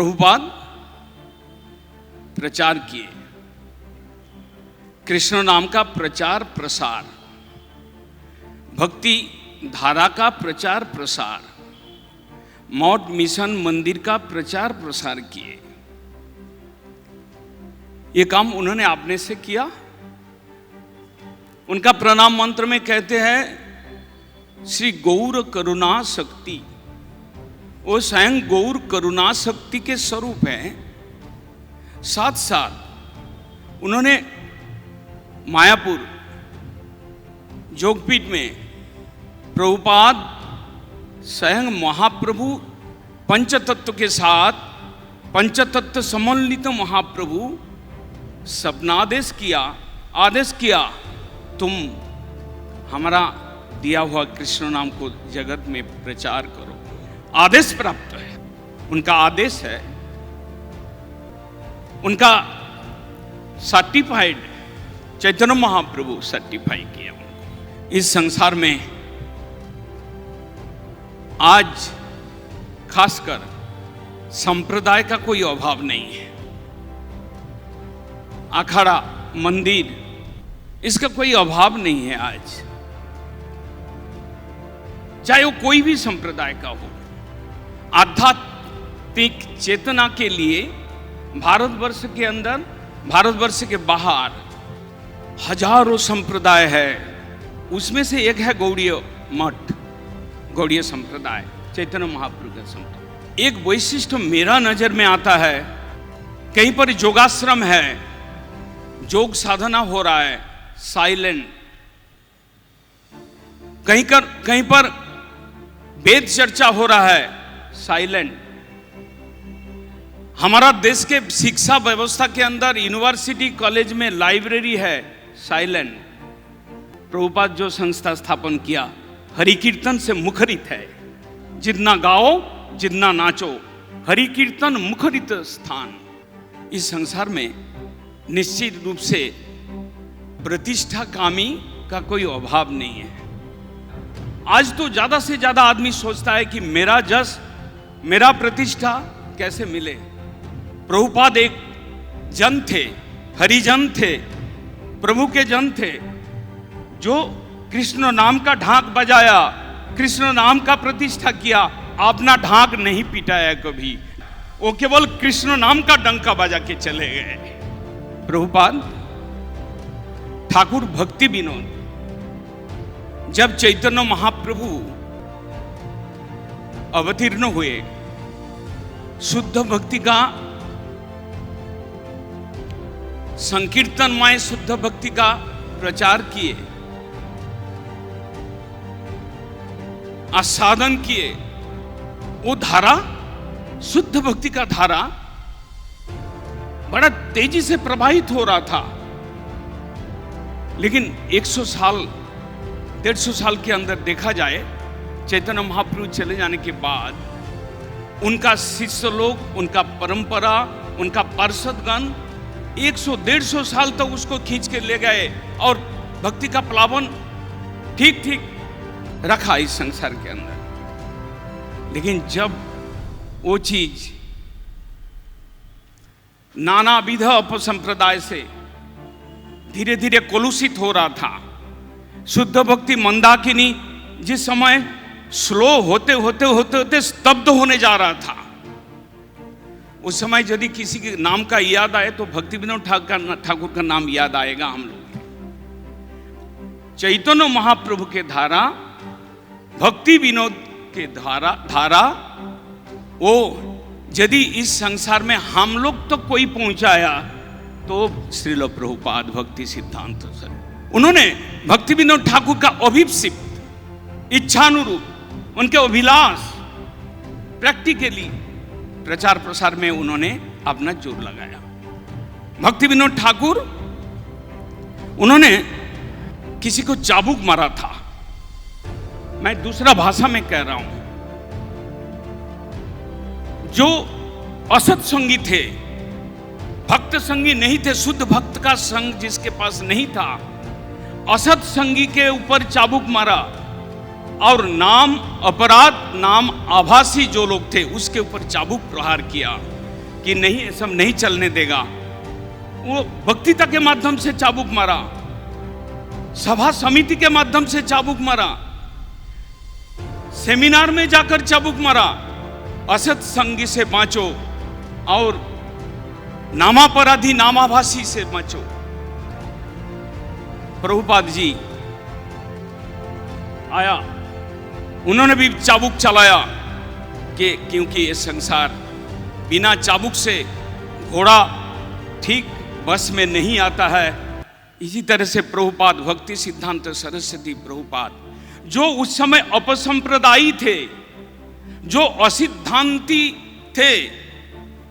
प्रभुपाद प्रचार किए, कृष्ण नाम का प्रचार प्रसार, भक्ति धारा का प्रचार प्रसार, मॉड मिशन मंदिर का प्रचार प्रसार किए। ये काम उन्होंने आपने से किया। उनका प्रणाम मंत्र में कहते हैं श्री गौर करुणा शक्ति, वो स्वयं गौर करुणा शक्ति के स्वरूप हैं। साथ साथ उन्होंने मायापुर जोगपीठ में प्रभुपाद स्वयं महाप्रभु पंचतत्व के साथ, पंचतत्व समन्वित महाप्रभु सपनादेश किया, आदेश किया, तुम हमारा दिया हुआ कृष्ण नाम को जगत में प्रचार करो। आदेश प्राप्त है, उनका आदेश है, उनका सर्टिफाइड, चैतन्य महाप्रभु सर्टिफाई किया उनको। इस संसार में आज खासकर संप्रदाय का कोई अभाव नहीं है। अखाड़ा, मंदिर, इसका कोई अभाव नहीं है आज, चाहे वो कोई भी संप्रदाय का हो। आध्यात्मिक चेतना के लिए भारतवर्ष के अंदर, भारतवर्ष के बाहर हजारों संप्रदाय है। उसमें से एक है गौड़ीय मठ, गौड़ीय संप्रदाय, चैतन्य महाप्रभु का संप्रदाय। एक वैशिष्ट्य मेरा नजर में आता है, कहीं पर योगाश्रम है, योग साधना हो रहा है, साइलेंट। कहीं पर वेद चर्चा हो रहा है, साइलेंट। हमारा देश के शिक्षा व्यवस्था के अंदर यूनिवर्सिटी कॉलेज में लाइब्रेरी है, साइलेंट। प्रभुपाद जो संस्था स्थापन किया हरि कीर्तन से मुखरित है। जितना गाओ, जितना नाचो, हरि कीर्तन मुखरित स्थान। इस संसार में निश्चित रूप से प्रतिष्ठा कामी का कोई अभाव नहीं है। आज तो ज्यादा से ज्यादा आदमी सोचता है कि मेरा जस, मेरा प्रतिष्ठा कैसे मिले। प्रभुपाद एक जन थे, हरिजन थे, प्रभु के जन थे, जो कृष्ण नाम का ढाक बजाया, कृष्ण नाम का प्रतिष्ठा किया, अपना ढाक नहीं पिटाया कभी। वो केवल कृष्ण नाम का डंका बजा के चले गए। प्रभुपाद ठाकुर भक्ति विनोद, जब चैतन्य महाप्रभु अवतीर्ण हुए, शुद्ध भक्ति का, संकीर्तनमय शुद्ध भक्ति का प्रचार किए, आस्वादन किए। वो धारा, शुद्ध भक्ति का धारा बड़ा तेजी से प्रवाहित हो रहा था। लेकिन 100 साल, 150 साल के अंदर देखा जाए, चैतन्य महाप्रभु चले जाने के बाद उनका शिष्य लोग, उनका परंपरा, उनका पार्षदगण 100-150 साल तक उसको खींच के ले गए और भक्ति का प्लावन ठीक ठीक रखा इस संसार के अंदर। लेकिन जब वो चीज नानाविध अपसंप्रदाय से धीरे धीरे कलुषित हो रहा था, शुद्ध भक्ति मंदाकिनी जिस समय स्लो होते होते होते होते स्तब्ध होने जा रहा था, उस समय यदि किसी के नाम का याद आए तो भक्ति विनोद ठाकुर का नाम याद आएगा हम लोग। चैतन्य महाप्रभु के धारा, भक्ति विनोद के धारा वो यदि इस संसार में हम लोग तक तो कोई पहुंचाया तो श्रील प्रभुपाद भक्ति सिद्धांत सर, उन्होंने भक्ति विनोद ठाकुर का अभिप्सित इच्छानुरूप उनके अभिलाष प्रैक्टिकली प्रचार प्रसार में उन्होंने अपना जोर लगाया। भक्ति विनोद ठाकुर, उन्होंने किसी को चाबुक मारा था, मैं दूसरा भाषा में कह रहा हूं, जो असत संगी थे, भक्त संगी नहीं थे, शुद्ध भक्त का संग जिसके पास नहीं था, असत संगी के ऊपर चाबुक मारा और नाम अपराध, नाम आभासी जो लोग थे उसके ऊपर चाबुक प्रहार किया। कि नहीं, ये सब नहीं चलने देगा। वो वक्तृता के माध्यम से चाबुक मारा, सभा समिति के माध्यम से चाबुक मारा, सेमिनार में जाकर चाबुक मारा, असत संगी से बाँचो और नामापराधी नामाभासी से बचो। प्रभुपाद जी आया, उन्होंने भी चाबुक चलाया कि क्योंकि ये संसार बिना चाबुक से घोड़ा ठीक बस में नहीं आता है। इसी तरह से प्रभुपाद भक्ति सिद्धांत सरस्वती प्रभुपाद, जो उस समय अपसंप्रदायी थे, जो असिद्धांती थे,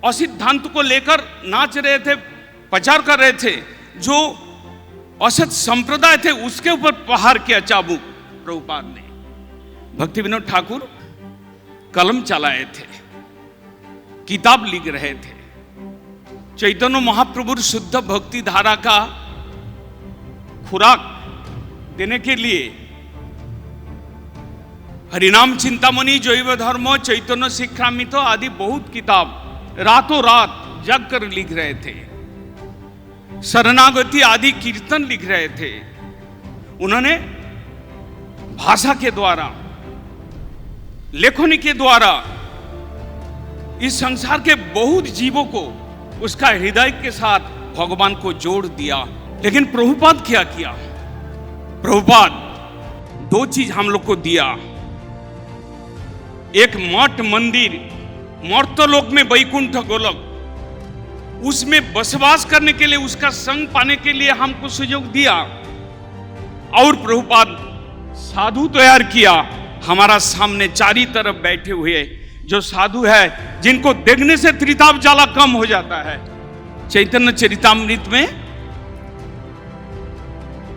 असिद्धांत को लेकर नाच रहे थे, प्रचार कर रहे थे, जो असत संप्रदाय थे उसके ऊपर प्रहार किया चाबुक प्रभुपाद ने। भक्ति विनोद ठाकुर कलम चलाए थे, किताब लिख रहे थे, चैतन्य महाप्रभु शुद्ध भक्ति धारा का खुराक देने के लिए हरिनाम चिंतामणि, जैव धर्म, चैतन्य शिक्षामृत आदि बहुत किताब रातों रात जग कर लिख रहे थे। शरणागति आदि कीर्तन लिख रहे थे। उन्होंने भाषा के द्वारा, लेखनी के द्वारा इस संसार के बहुत जीवों को उसका हृदय के साथ भगवान को जोड़ दिया। लेकिन प्रभुपाद क्या किया? प्रभुपाद दो चीज हम लोग को दिया। एक मठ मंदिर, मर्तलोक में वैकुंठ गोलक, उसमें बसवास करने के लिए, उसका संग पाने के लिए हमको सुयोग दिया। और प्रभुपाद साधु तैयार किया हमारा सामने चारी तरफ बैठे हुए, जो साधु है जिनको देखने से त्रिताप ज्वाला कम हो जाता है। चैतन्य चरितामृत में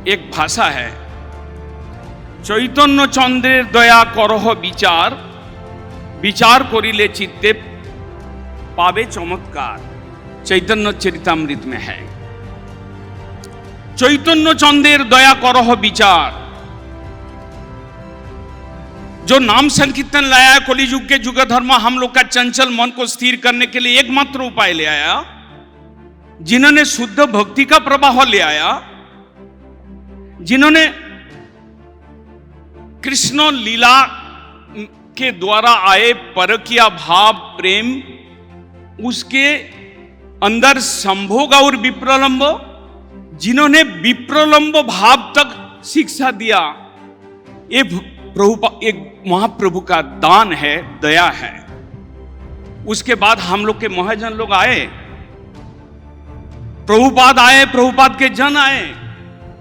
एक भाषा है, चैतन्य चंद्रेर दया करह विचार, विचार करिले चित्ते पावे चमत्कार। चैतन्य चरितामृत में है, चैतन्य चंद्रेर दया करह विचार। जो नाम संकीर्तन लाया कलियुग के जुग धर्म, हम लोग का चंचल मन को स्थिर करने के लिए एकमात्र उपाय ले आया। जिन्होंने शुद्ध भक्ति का प्रवाह ले आया, जिन्होंने कृष्ण लीला के द्वारा आए परकिया भाव प्रेम, उसके अंदर संभोग और विप्रलंब, जिन्होंने विप्रलंब भाव तक शिक्षा दिया, ये एक महाप्रभु का दान है, दया है। उसके बाद हम लोग के महाजन लोग आए, प्रभुपाद आए, प्रभुपाद के जन आए।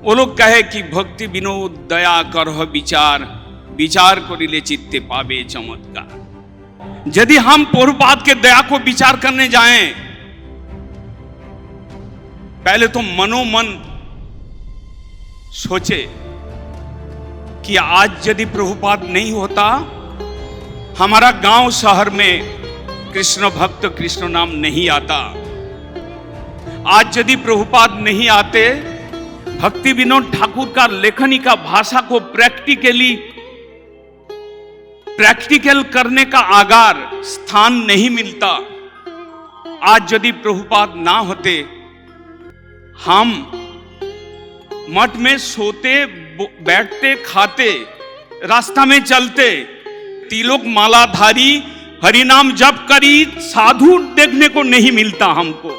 वो लोग कहे कि भक्ति विनोद दया करह विचार, विचार करिले चित्ते पावे चमत्कार। यदि हम प्रभुपाद के दया को विचार करने जाएं, पहले तो मनोमन सोचे कि आज यदि प्रभुपाद नहीं होता, हमारा गांव शहर में कृष्ण भक्त कृष्ण नाम नहीं आता। आज यदि प्रभुपाद नहीं आते, भक्ति विनोद ठाकुर का लेखनी का भाषा को प्रैक्टिकल करने का आगार स्थान नहीं मिलता। आज यदि प्रभुपाद ना होते, हम मठ में सोते, बैठते, खाते, रास्ता में चलते, तिलक मालाधारी हरिनाम जप करी साधु देखने को नहीं मिलता हमको।